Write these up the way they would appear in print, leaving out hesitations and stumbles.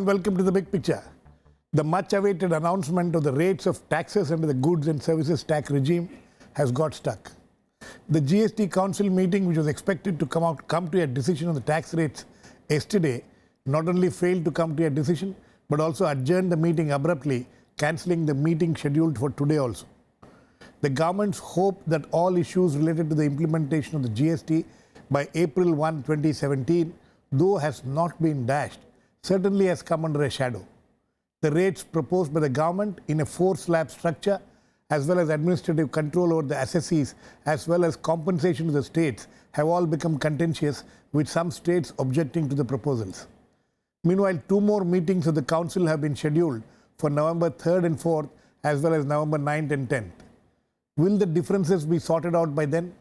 and welcome to The Big Picture. The much-awaited announcement of the rates of taxes under the goods and services tax regime has got stuck. The GST Council meeting, which was expected to come to a decision on the tax rates yesterday, not only failed to come to a decision, but also adjourned the meeting abruptly, cancelling the meeting scheduled for today also. The government's hope that all issues related to the implementation of the GST by April 1, 2017, though has not been dashed, certainly has come under a shadow. The rates proposed by the government in a 4-slab structure, as well as administrative control over the assessees, as well as compensation to the states, have all become contentious, with some states objecting to the proposals. Meanwhile, 2 more meetings of the Council have been scheduled for November 3rd and 4th, as well as November 9th and 10th. Will the differences be sorted out by then?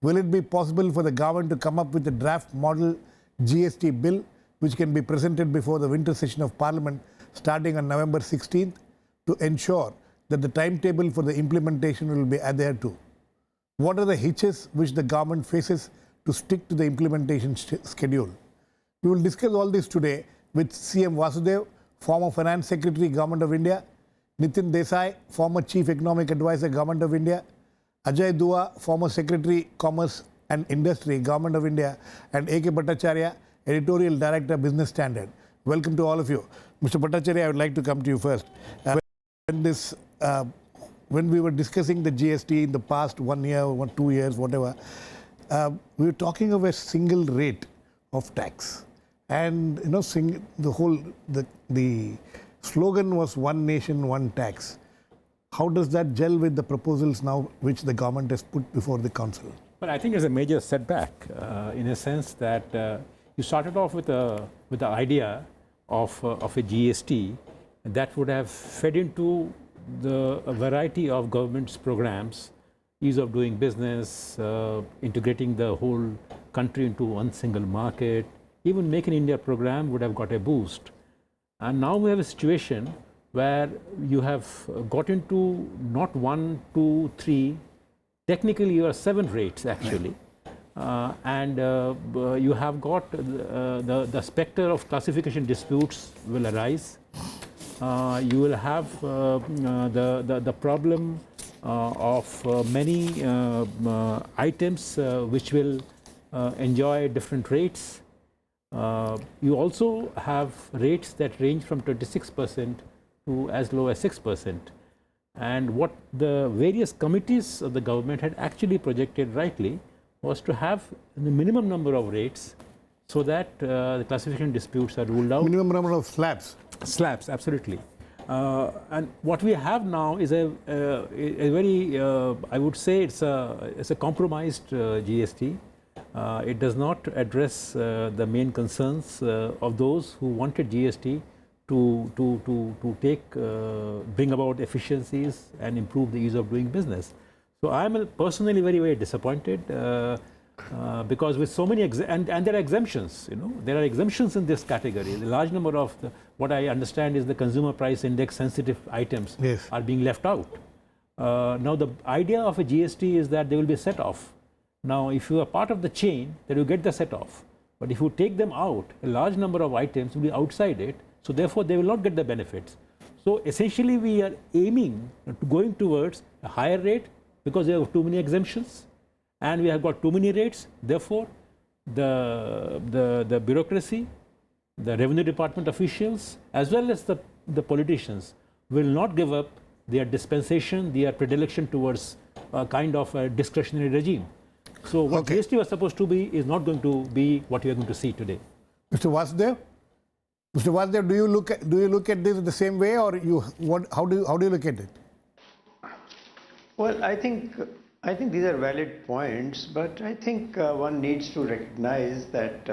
Will it be possible for the government to come up with a draft model GST bill, which can be presented before the winter session of Parliament starting on November 16th, to ensure that the timetable for the implementation will be adhered to? What are the hitches which the government faces to stick to the implementation schedule? We will discuss all this today with CM Vasudev, former Finance Secretary, Government of India; Nitin Desai, former Chief Economic Advisor, Government of India; Ajay, former Secretary, Commerce and Industry, Government of India; and A.K. Bhattacharya, Editorial Director, Business Standard. Welcome to all of you. Mr. Bhattacharya, I would like to come to you first. When we were discussing the GST in the past 1 year, 2 years, whatever, we were talking of a single rate of tax. And you know, the slogan was "One Nation, One Tax." How does that gel with the proposals now which the government has put before the council? Well, I think it's a major setback in a sense that you started off with the idea of a GST that would have fed into a variety of government's programs, ease of doing business, integrating the whole country into one single market. Even Make in India program would have got a boost. And now we have a situation where you have got into not 1, 2, 3, technically you are 7 rates actually. And you have got the specter of classification disputes will arise. You will have the problem of many items which will enjoy different rates. You also have rates that range from 26% to as low as 6%. And what the various committees of the government had actually projected rightly was to have the minimum number of rates so that the classification disputes are ruled out. Minimum number of slabs. Slabs, absolutely. And what we have now is a very, I would say it's a compromised GST. It does not address the main concerns of those who wanted GST to bring about efficiencies and improve the ease of doing business. So I'm personally very, very disappointed because with so many and there are exemptions. You know, there are exemptions in this category. The large number of what I understand is the consumer price index sensitive items are being left out. Now the idea of a GST is that there will be a set off. Now, if you are part of the chain, then you get the set off. But if you take them out, a large number of items will be outside it. So therefore, they will not get the benefits. So essentially, we are aiming going towards a higher rate because there are too many exemptions, and we have got too many rates. Therefore, the bureaucracy, the revenue department officials, as well as the politicians will not give up their dispensation, their predilection towards a kind of a discretionary regime. So what GST was supposed to be is not going to be what you are going to see today. Mr. Vasudev? Mr. Vasudev, do you look at this the same way, or how do you look at it? Well, I think these are valid points, but I think one needs to recognize that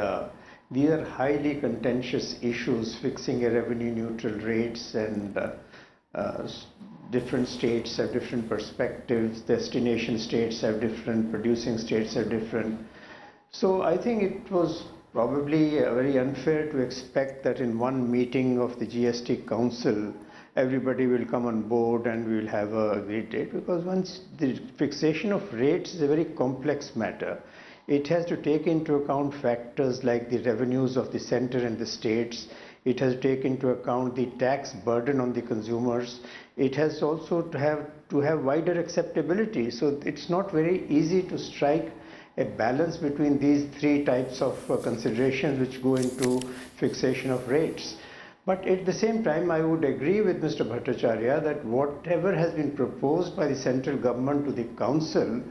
these are highly contentious issues, fixing a revenue neutral rates, and different states have different perspectives, destination states have different, producing states have different. So I think it was probably very unfair to expect that in one meeting of the GST Council, everybody will come on board and we will have a agreed date, because once the fixation of rates is a very complex matter. It has to take into account factors like the revenues of the center and the states. It has taken into account the tax burden on the consumers. It has also to have wider acceptability. So it's not very easy to strike a balance between these three types of considerations which go into fixation of rates. But at the same time, I would agree with Mr. Bhattacharya that whatever has been proposed by the central government to the council,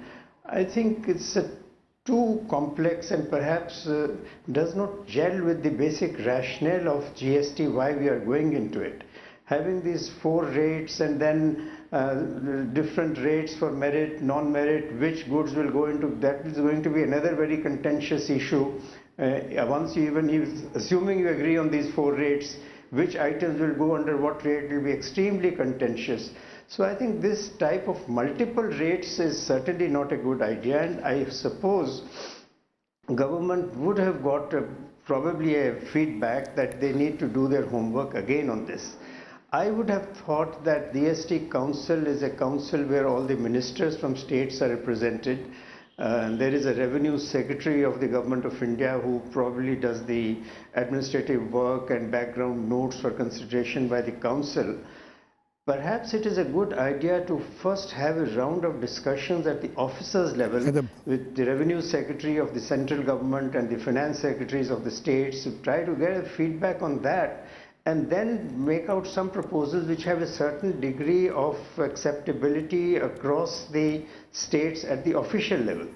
I think it's too complex and perhaps does not gel with the basic rationale of GST, why we are going into it. Having these 4 rates and then different rates for merit, non-merit, which goods will go into, that is going to be another very contentious issue. Assuming you agree on these 4 rates, which items will go under what rate will be extremely contentious. So I think this type of multiple rates is certainly not a good idea, and I suppose government would have got probably a feedback that they need to do their homework again on this. I would have thought that the GST Council is a council where all the ministers from states are represented. There is a revenue secretary of the government of India who probably does the administrative work and background notes for consideration by the council. Perhaps it is a good idea to first have a round of discussions at the officers level with the revenue secretary of the central government and the finance secretaries of the states to try to get a feedback on that, and then make out some proposals which have a certain degree of acceptability across the states at the official level.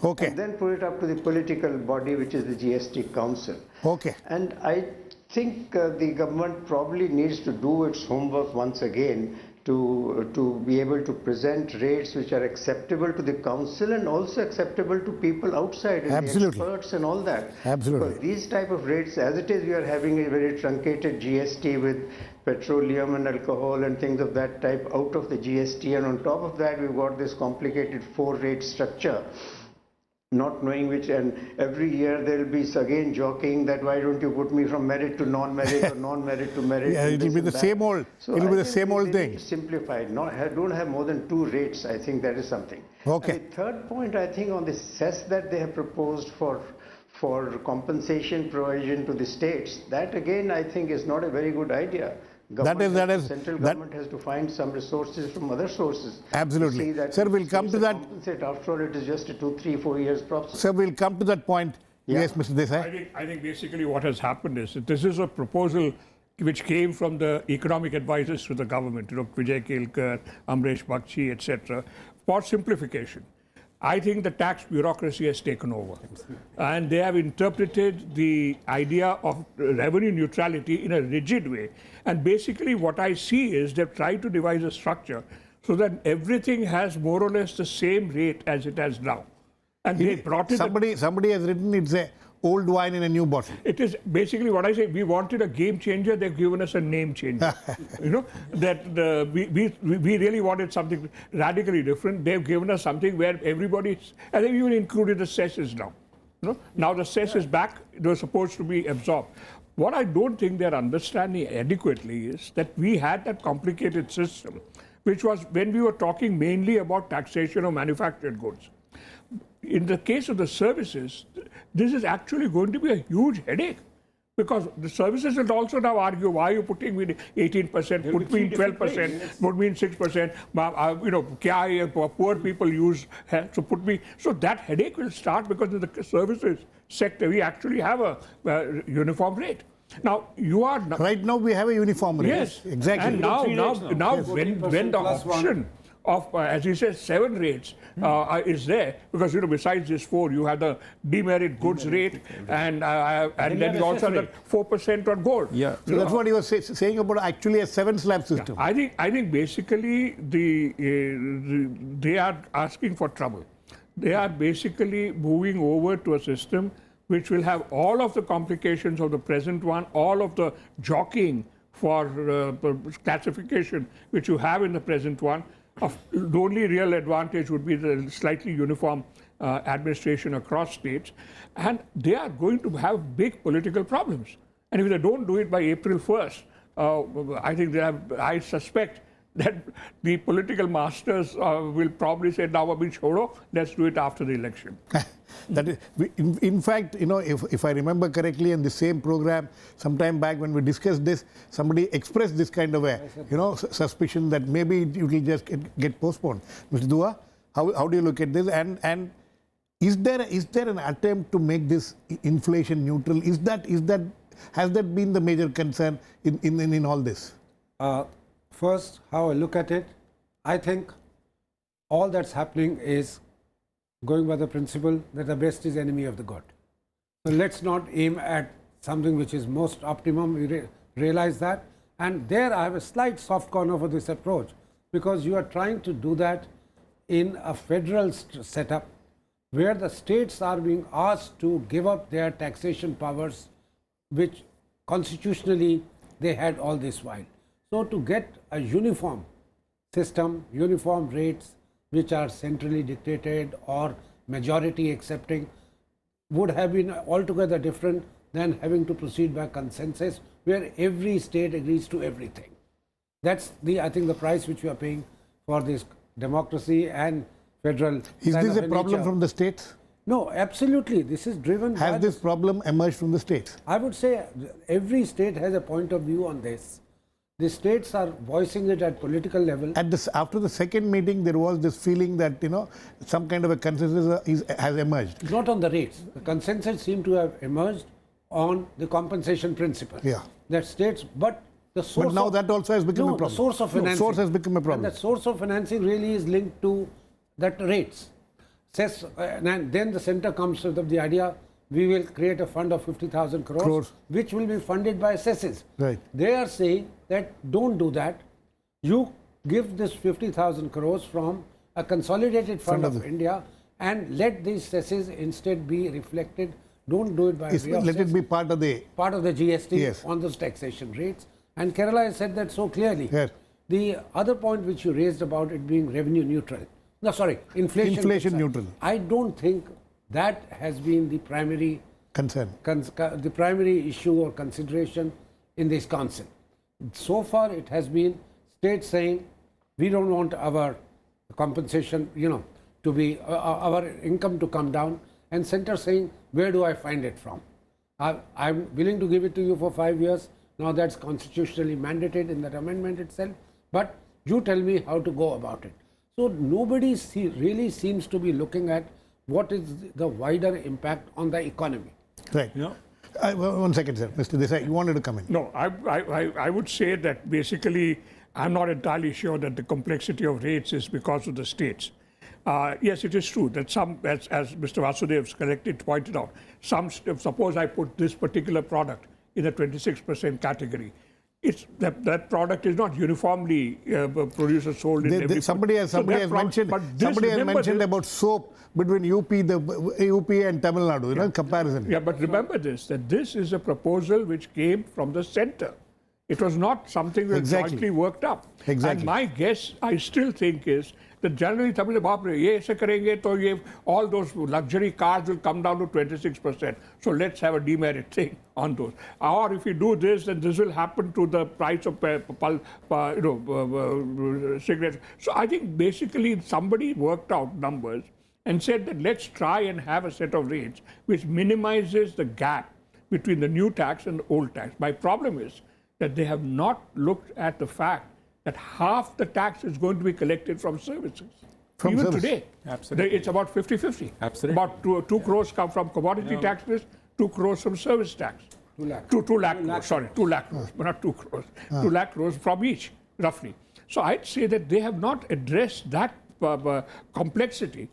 Okay. And then put it up to the political body, which is the GST Council. Okay. And I think the government probably needs to do its homework once again to be able to present rates which are acceptable to the council and also acceptable to people outside and the experts and all that. Absolutely. Because these type of rates, as it is, we are having a very truncated GST with petroleum and alcohol and things of that type out of the GST, and on top of that we've got this complicated 4-rate structure, not knowing which, and every year there will be again joking that why don't you put me from merit to non-merit or non-merit to merit. Yeah, it will be the same old. So it will be the same old thing. Simplified. Don't have more than 2 rates. I think that is something. Okay. And the third point, I think, on the cess that they have proposed for compensation provision to the states, that again I think is not a very good idea. Central government has to find some resources from other sources. Absolutely. Sir, we'll come to that. Compensate. After all, it is just a 2, 3, 4 years process. Sir, we'll come to that point. Yeah. Yes, Mr. Desai. I think basically what has happened is that this is a proposal which came from the economic advisors to the government, Vijay Kelkar, Amresh Bakshi, etc., for simplification. I think the tax bureaucracy has taken over. And they have interpreted the idea of revenue neutrality in a rigid way. And basically what I see is they've tried to devise a structure so that everything has more or less the same rate as it has now. And they brought it... Somebody has written it's a old wine in a new bottle. It is basically what I say. We wanted a game changer. They've given us a name changer. We really wanted something radically different. They've given us something where everybody, and they've even included the cesses now. Now the cess is back. It was supposed to be absorbed. What I don't think they're understanding adequately is that we had that complicated system, which was when we were talking mainly about taxation of manufactured goods. In the case of the services, this is actually going to be a huge headache, because the services will also now argue, why are you putting me 18%, put me in 12%, put me in 6%, poor people use, so put me. So that headache will start, because in the services sector, we actually have a uniform rate. Now, you are... Right now, we have a uniform rate. Yes. Exactly. And now when the option of, as he says, 7 rates is there, because besides this 4, you have the demerit goods rate, and then you also have the 4% on gold. Yeah. So that's what he was saying about actually a 7-slab system. Yeah. I think basically they are asking for trouble. They are basically moving over to a system which will have all of the complications of the present one, all of the jockeying for classification which you have in the present one. The only real advantage would be the slightly uniform administration across states, and they are going to have big political problems. And if they don't do it by April 1st, I suspect that the political masters will probably say, now abhi chodo, let's do it after the election. That is, in fact, if I remember correctly, in the same program, sometime back when we discussed this, somebody expressed this kind of a, suspicion that maybe it will just get postponed. Mr. Dua, how do you look at this? And is there an attempt to make this inflation neutral? Has that been the major concern in all this? First, how I look at it, I think all that's happening is going by the principle that the best is enemy of the good. So let's not aim at something which is most optimum. We realize that. And there I have a slight soft corner for this approach, because you are trying to do that in a federal setup where the states are being asked to give up their taxation powers, which constitutionally they had all this while. So to get a uniform system, uniform rates which are centrally dictated or majority accepting would have been altogether different than having to proceed by consensus where every state agrees to everything. That's I think the price which we are paying for this democracy and federal. Is this a problem from the states? No, absolutely. This is driven by... Has this problem emerged from the states? I would say every state has a point of view on this. The states are voicing it at political level. After the second meeting, there was this feeling that, some kind of a consensus has emerged. Not on the rates. The consensus seemed to have emerged on the compensation principle. Yeah. That states, but the source... But now that also has become a problem. The source of financing. Source has become a problem. And that source of financing really is linked to that rates. And then the center comes with the idea, we will create a fund of 50,000 crores, which will be funded by cesses. Right. They are saying that don't do that. You give this 50,000 crores from a consolidated fund of India and let these cesses instead be reflected. Don't do it by way of let it be part of the GST on those taxation rates. And Kerala has said that so clearly. Yes. The other point which you raised about it being revenue neutral. No, sorry, inflation neutral. I don't think that has been the primary concern, the primary issue or consideration in this council. So far, it has been states saying we don't want our compensation, to be our income to come down, and center saying where do I find it from? I'm willing to give it to you for 5 years. Now that's constitutionally mandated in that amendment itself. But you tell me how to go about it. So nobody really seems to be looking at what is the wider impact on the economy. Right. One second, sir. Mr. Desai, you wanted to come in. No, I would say that basically I'm not entirely sure that the complexity of rates is because of the states. Yes, it is true that some, as Mr. Vasudev correctly pointed out, suppose I put this particular product in the 26% category. That product is not uniformly produced or sold in every... Somebody has mentioned about soap between UP and Tamil Nadu, comparison. Yeah, but remember that this is a proposal which came from the center. It was not something that jointly worked up. Exactly. And my guess, I still think, is that generally Tamil Nadu, all those luxury cars will come down to 26%. So let's have a demerit thing on those. Or if you do this, then this will happen to the price of cigarettes. So I think basically somebody worked out numbers and said that let's try and have a set of rates which minimizes the gap between the new tax and the old tax. My problem is that they have not looked at the fact that half the tax is going to be collected from services. Even today, it's about 50-50. Absolutely. About 2 crores come from commodity taxes, 2 crores from service tax. 2 lakh crores, but not 2 crores. 2 lakh crores from each, roughly. So I'd say that they have not addressed that complexity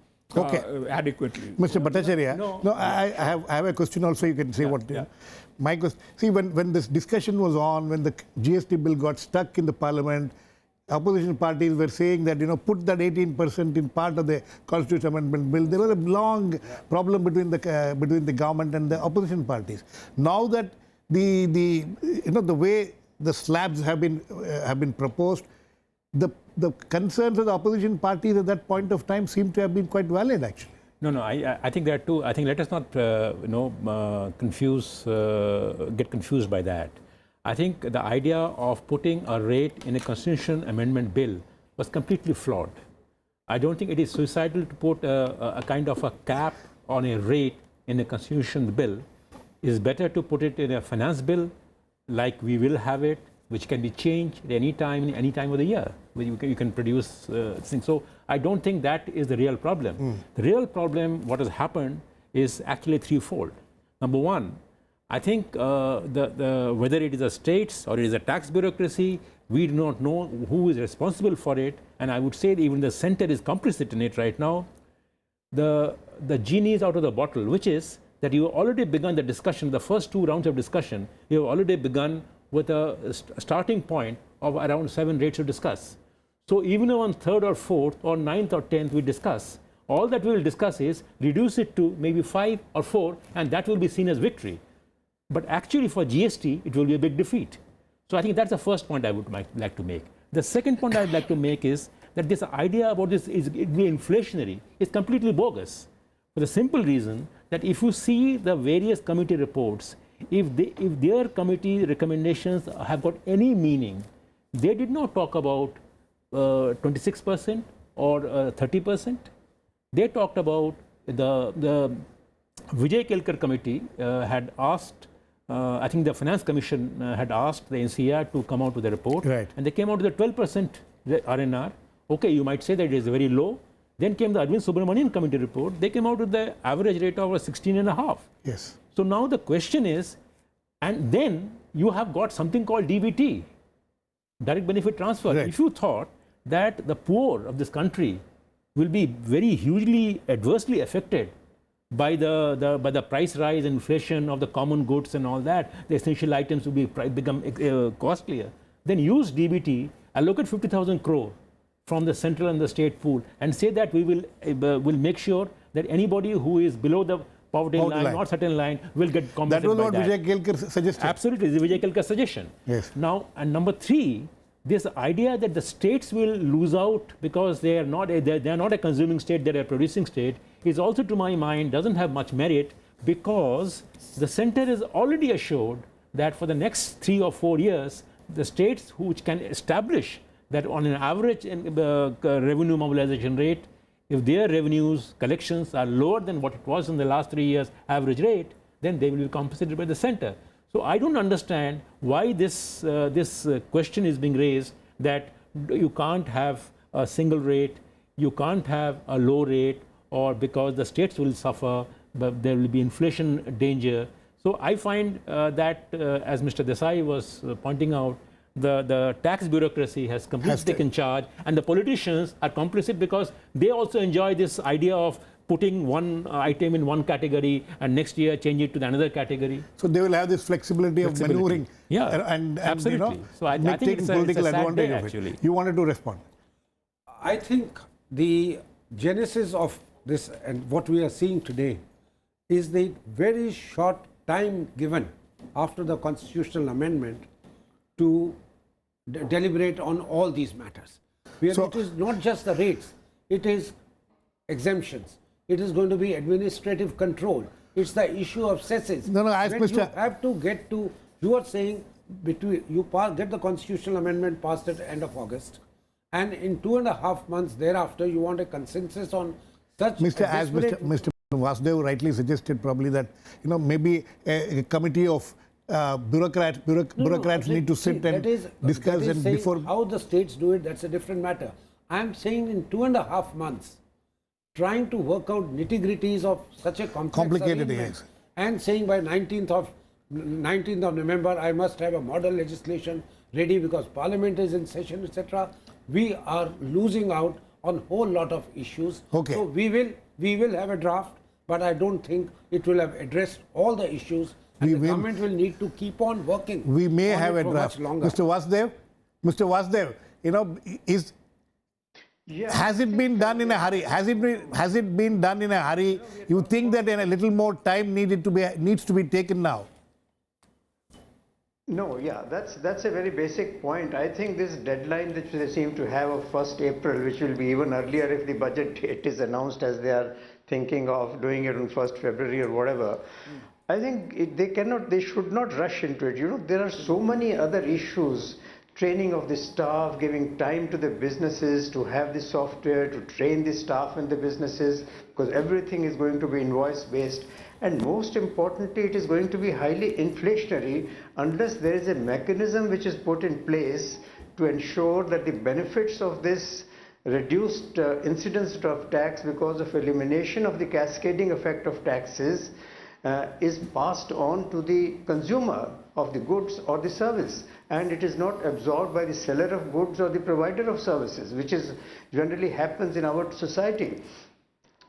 adequately. Mr. Bhattacharya, I have a question also. You can say what. My question. See, when this discussion was on, when the GST bill got stuck in the parliament, opposition parties were saying that put that 18% in part of the constitutional amendment bill. There was a long problem between the government and the opposition parties. Now that the way the slabs have been proposed, the concerns of the opposition parties at that point of time seem to have been quite valid, actually. No, I think there are two. I think let us not, get confused by that. I think the idea of putting a rate in a constitution amendment bill was completely flawed. I don't think it is suicidal to put a kind of a cap on a rate in a constitution bill, is better to put it in a finance bill, like we will have it, which can be changed at any time of the year, where you can produce things. So I don't think that is the real problem. The real problem, what has happened, is actually threefold. Number one, I think whether it is the states or it is a tax bureaucracy, we do not know who is responsible for it, and I would say that even the center is complicit in it right now. The genie is out of the bottle, which is that you have already begun the discussion, the first two rounds of discussion, you have already begun with a starting point of around 7 rates to discuss. So even on 3rd or 4th or 9th or 10th we discuss, all that we will discuss is reduce it to maybe 5 or 4, and that will be seen as victory. But actually for GST, it will be a big defeat. So I think that's the first point I would like to make. The second point I'd like to make is that this idea about this is it be inflationary is completely bogus. For the simple reason that if you see the various committee reports, if their committee recommendations have got any meaning, they did not talk about 26% or 30%. They talked about the Vijay Kelkar committee had asked, I think the Finance Commission had asked the NCR to come out with a report, Right. and they came out with a 12% RNR. Okay, you might say that it is very low. Then came the Arvind Subramanian committee report. They came out with the average rate of 16.5. Yes. So now the question is, and then you have got something called DBT, direct benefit transfer. Right. If you thought that the poor of this country will be very hugely adversely affected by the price rise, inflation of the common goods and all that, the essential items will become costlier, then use DBT, allocate 50,000 crore from the central and the state pool, and say that we will make sure that anybody who is below the poverty line or certain line will get compensated. That was what Vijay Kelkar suggested. Absolutely, the Vijay Kelkar suggestion. Yes. Now, and number 3, this idea that the states will lose out because they are not a consuming state, they are a producing state, is also, to my mind, doesn't have much merit, because the center is already assured that for the next 3 or 4 years, the states which can establish that on an average revenue mobilization rate, if their revenues, collections are lower than what it was in the last 3 years average rate, then they will be compensated by the center. So I don't understand why this question is being raised, that you can't have a single rate, you can't have a low rate, or because the states will suffer, but there will be inflation danger. So I find that, as Mr. Desai was pointing out, the tax bureaucracy has completely taken charge, and the politicians are complicit because they also enjoy this idea of putting one item in one category and next year change it to another category. So they will have this flexibility of maneuvering, and absolutely. So I think taking political advantage of actually. it. You wanted to respond. I think the genesis of this and what we are seeing today is the very short time given after the constitutional amendment to deliberate on all these matters. It is not just the rates, it is exemptions, it is going to be administrative control, it's the issue of cesses. No, as When Mr. you have to get to, you are saying between you get the constitutional amendment passed at the end of August, and in 2.5 months thereafter you want a consensus on such As Mr. Vasudev rightly suggested, probably that maybe a committee of bureaucrats need to sit and discuss, and before how the states do it, that's a different matter. I am saying in 2.5 months, trying to work out nitty-gritties of such a complicated, arrangement, and saying by 19th of November I must have a model legislation ready because Parliament is in session, etc. We are losing out on whole lot of issues. Okay. So we will have a draft, but I don't think it will have addressed all the issues. And the government will need to keep on working. We may have a draft. Mr. Vasudev, has it been done in a hurry? Has it been done in a hurry? You think that a little more time needs to be taken now? No, yeah, that's a very basic point. I think this deadline that they seem to have of 1st April, which will be even earlier if the budget date is announced, as they are thinking of doing it on 1st February or whatever. I think they should not rush into it. There are so many other issues training of the staff, giving time to the businesses to have the software, to train the staff in the businesses, because everything is going to be invoice based. And most importantly, it is going to be highly inflationary unless there is a mechanism which is put in place to ensure that the benefits of this reduced incidence of tax because of elimination of the cascading effect of taxes is passed on to the consumer of the goods or the service, and it is not absorbed by the seller of goods or the provider of services, which is generally happens in our society.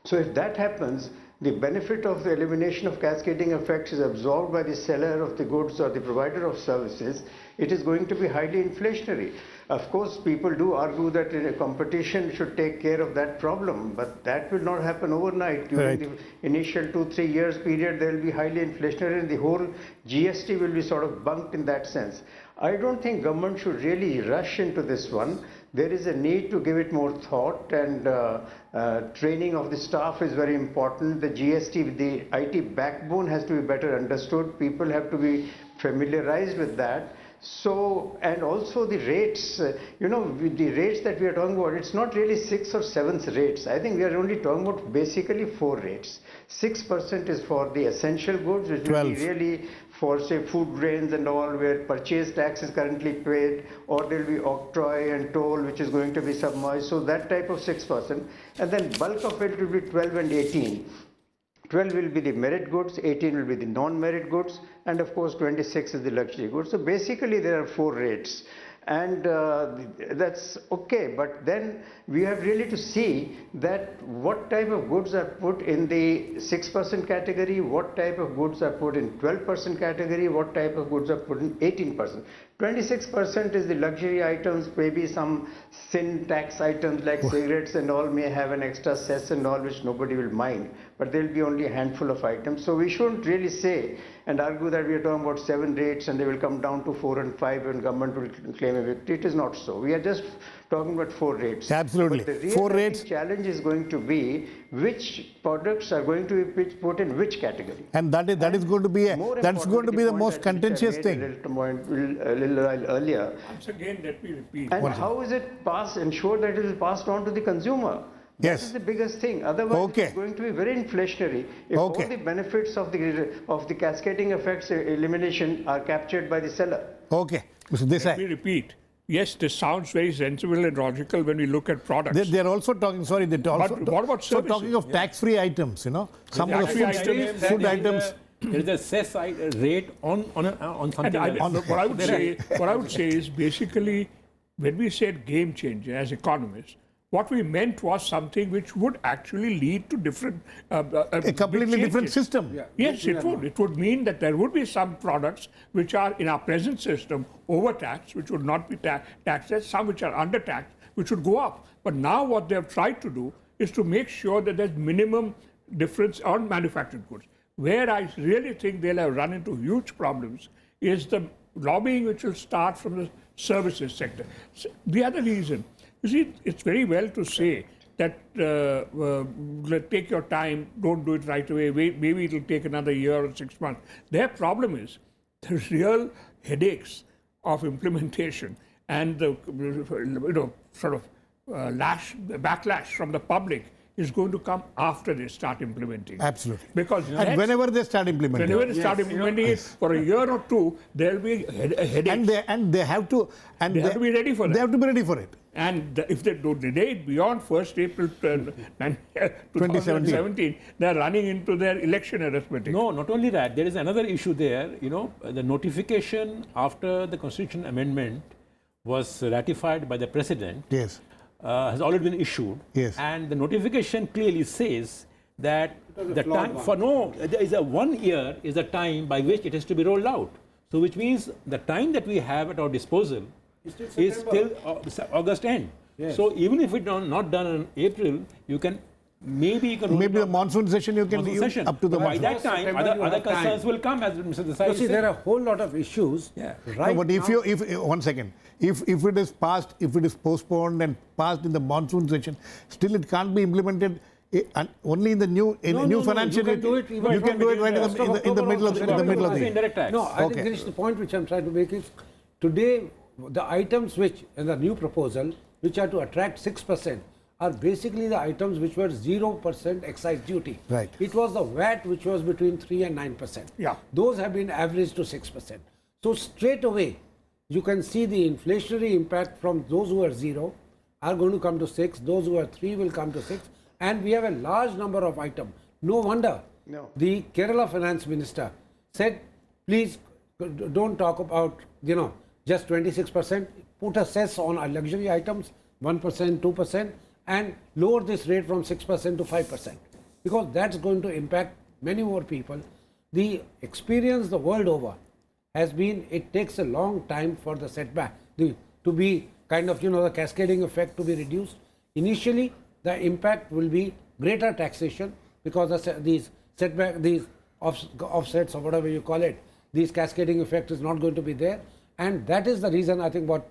So if that happens, the benefit of the elimination of cascading effects is absorbed by the seller of the goods or the provider of services. It is going to be highly inflationary. Of course, people do argue that a competition should take care of that problem, but that will not happen overnight. During the initial 2-3 years period, there will be highly inflationary, and the whole GST will be sort of bunked in that sense. I don't think government should really rush into this one. There is a need to give it more thought, and training of the staff is very important. The GST, the IT backbone has to be better understood. People have to be familiarized with that. So, and also the rates, the rates that we are talking about, it's not really 6th or 7th rates. I think we are only talking about basically 4 rates. 6% is for the essential goods, which will be really for, say, food grains and all, where purchase tax is currently paid, or there will be octroi and toll, which is going to be submerged. So that type of 6%. And then bulk of it will be 12 and 18. 12 will be the merit goods, 18 will be the non-merit goods, and of course 26 is the luxury goods. So basically there are 4 rates, and that's okay, but then we have really to see that what type of goods are put in the 6% category, what type of goods are put in 12% category, what type of goods are put in 18%. 26% is the luxury items, maybe some sin tax items like cigarettes and all may have an extra cess and all, which nobody will mind, but there will be only a handful of items. So we shouldn't really say and argue that we are talking about 7 rates and they will come down to 4 and 5 and government will claim a victory. It is not so. We are just talking about 4 rates. Absolutely. But the real 4 rates. challenge is going to be which products are going to be put in which category. And that is going to be the most contentious thing. A little while earlier. Once again, let me repeat. And how is it ensured that it is passed on to the consumer? That is the biggest thing. Otherwise, it's going to be very inflationary. If all the benefits of the cascading effects elimination are captured by the seller. Okay, Mr. Desai. Let me repeat. Yes, this sounds very sensible and logical when we look at products. They're also talking. Sorry, they're also what about services? talking of tax-free items. Some of the food items. There is a cess rate on something else. What I would say is basically when we said game changer as economists, what we meant was something which would actually lead to different a completely different system. Yeah. Yes, it would. It would mean that there would be some products which are in our present system overtaxed, which would not be taxed, some which are undertaxed, which would go up. But now what they have tried to do is to make sure that there's minimum difference on manufactured goods. Where I really think they'll have run into huge problems is the lobbying which will start from the services sector. The other reason, you see, it's very well to say that take your time, don't do it right away, maybe it'll take another year or 6 months. Their problem is the real headaches of implementation and the backlash from the public is going to come after they start implementing. Absolutely. Because and whenever they start implementing. Whenever they start implementing it for a year or two, there will be a headache. And they have to be ready for that. They have to be ready for it. And if they don't delay it beyond 1st April 2017, they are running into their election arithmetic. No, not only that. There is another issue there. The notification after the constitution amendment was ratified by the president. Yes. Has already been issued, and the notification clearly says that the time there is a 1 year is the time by which it is to be rolled out. So, which means the time that we have at our disposal is till August end. Yes. So, even if it's not done in April, you can maybe the monsoon session you can up to the by that time other concerns will come, as Mr. Desai said. There are a whole lot of issues. Right. No, but if 1 second, if it is passed, if it is postponed and passed in the monsoon session, still it can't be implemented only in the new financial year. You can do it right in the middle of the year. No, I think Girish, the point which I'm trying to make is today the items which in the new proposal, which are to attract 6%, are basically the items which were 0% excise duty. Right. It was the VAT which was between 3 and 9%. Yeah. Those have been averaged to 6%. So straight away, you can see the inflationary impact from those who are 0 are going to come to 6, those who are 3 will come to 6, and we have a large number of items. No wonder the Kerala Finance Minister said, please don't talk about, just 26%, put a cess on our luxury items, 1%, 2%, and lower this rate from 6% to 5%, because that's going to impact many more people. The experience the world over has been, it takes a long time for the setback to be kind of, the cascading effect to be reduced. Initially, the impact will be greater taxation, because these setback, these offsets or whatever you call it, these cascading effect is not going to be there. And that is the reason, I think, what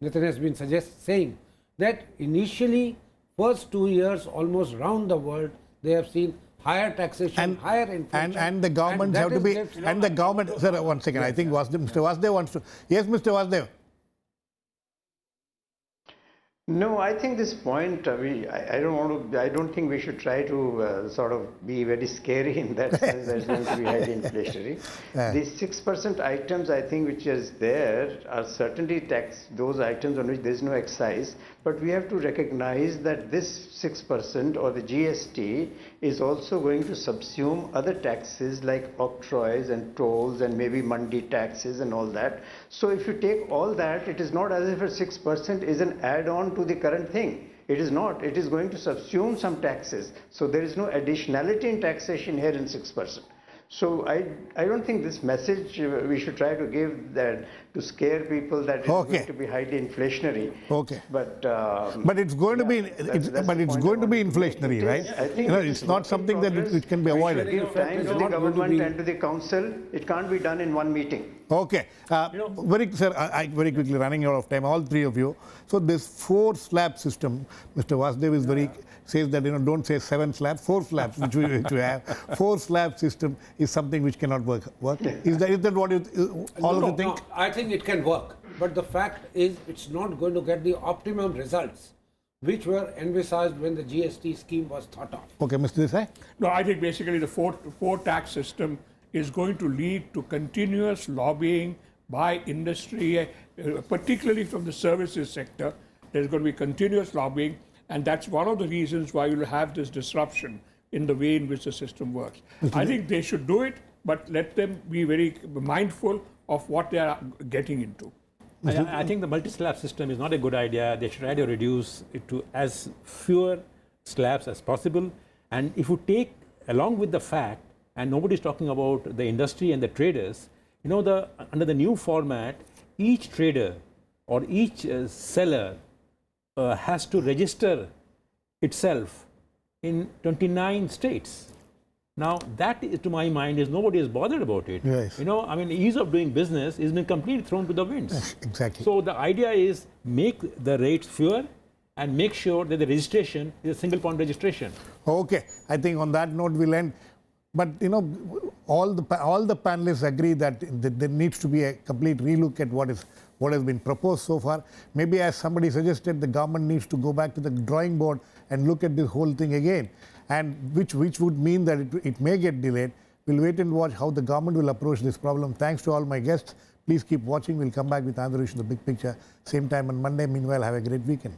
Nitin has been saying, that initially, first 2 years, almost round the world, they have seen higher taxation, higher inflation. And the governments have to be, and the government, sir, one second, I think Mr. Vasudev wants to, yes, Mr. Vasudev. No, I think this point, I don't think we should try to sort of be very scary in that sense that it's going to be highly inflationary. These 6% items, I think, which is there are certainly those items on which there is no excise, but we have to recognize that this 6% or the GST is also going to subsume other taxes like octroys and tolls and maybe mandi taxes and all that. So if you take all that, it is not as if a 6% is an add-on to the current thing. It is not. It is going to subsume some taxes. So there is no additionality in taxation here in 6%. So I don't think this message we should try to give that to scare people that it's going to be highly inflationary. Okay. But it's going to be inflationary, right? I think it's not something that which can be avoided. Give time to the government and to the council. It can't be done in one meeting. Okay. Sir, I very quickly running out of time, all three of you. So this 4 slab system, Mr. Vasudev is says that, don't say 7 slabs, 4 slabs, which we have. 4 slab system is something which cannot work. Is that what all of you think? No, I think it can work. But the fact is, it's not going to get the optimum results which were envisaged when the GST scheme was thought of. Okay, Mr. Desai? No, I think basically the four tax system is going to lead to continuous lobbying by industry, particularly from the services sector. There's going to be continuous lobbying, and that's one of the reasons why you'll have this disruption in the way in which the system works. I think they should do it, but let them be very mindful of what they are getting into. I think the multi-slab system is not a good idea. They should try to reduce it to as fewer slabs as possible. And if you take along with the fact, and nobody's talking about the industry and the traders, under the new format, each trader or each seller has to register itself in 29 states. Now, that to my mind is nobody is bothered about it. Yes. Ease of doing business has been completely thrown to the winds. Yes, exactly. So the idea is make the rates fewer and make sure that the registration is a single point registration. Okay, I think on that note we'll end. But all the panelists agree that there needs to be a complete relook at what has been proposed so far. Maybe, as somebody suggested, the government needs to go back to the drawing board and look at this whole thing again, and which would mean that it may get delayed. We'll wait and watch how the government will approach this problem. Thanks to all my guests. Please keep watching. We'll come back with another issue, the big picture, same time on Monday. Meanwhile, have a great weekend.